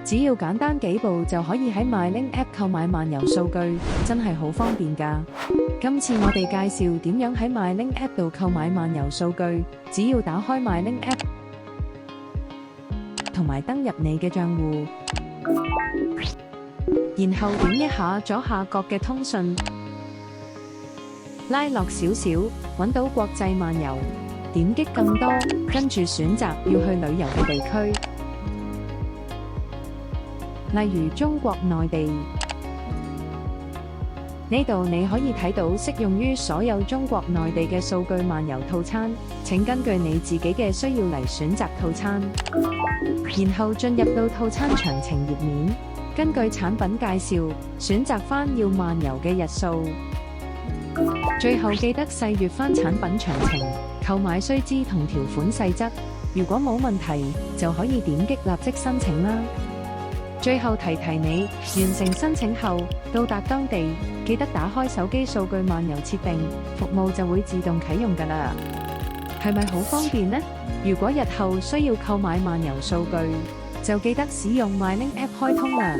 只要簡單幾步就可以喺 MyLink App 購買漫遊數據，真係好方便㗎。今次我哋介紹點樣喺 MyLink App 度購買漫遊數據，只要打開 MyLink App， 同埋登入你嘅賬戶，然後點一下左下角嘅通訊，拉落少少，揾到國際漫遊，點擊更多，跟住選擇要去旅遊嘅地區。例如中國內地，呢度你可以睇到適用於所有中國內地嘅數據漫遊套餐，請根據你自己嘅需要嚟選擇套餐，然後進入到套餐詳情頁面，根據產品介紹選擇返要漫遊嘅日數，最後記得細閱返產品詳情、購買須知同條款細則，如果冇問題就可以點擊立即申請啦。最後提你，完成申請後到達當地，記得打開手機數據漫遊設定，服務就會自動啟用㗎啦。係咪好方便呢？如果日後需要購買漫遊數據，就記得使用 MyLink App 開通啦。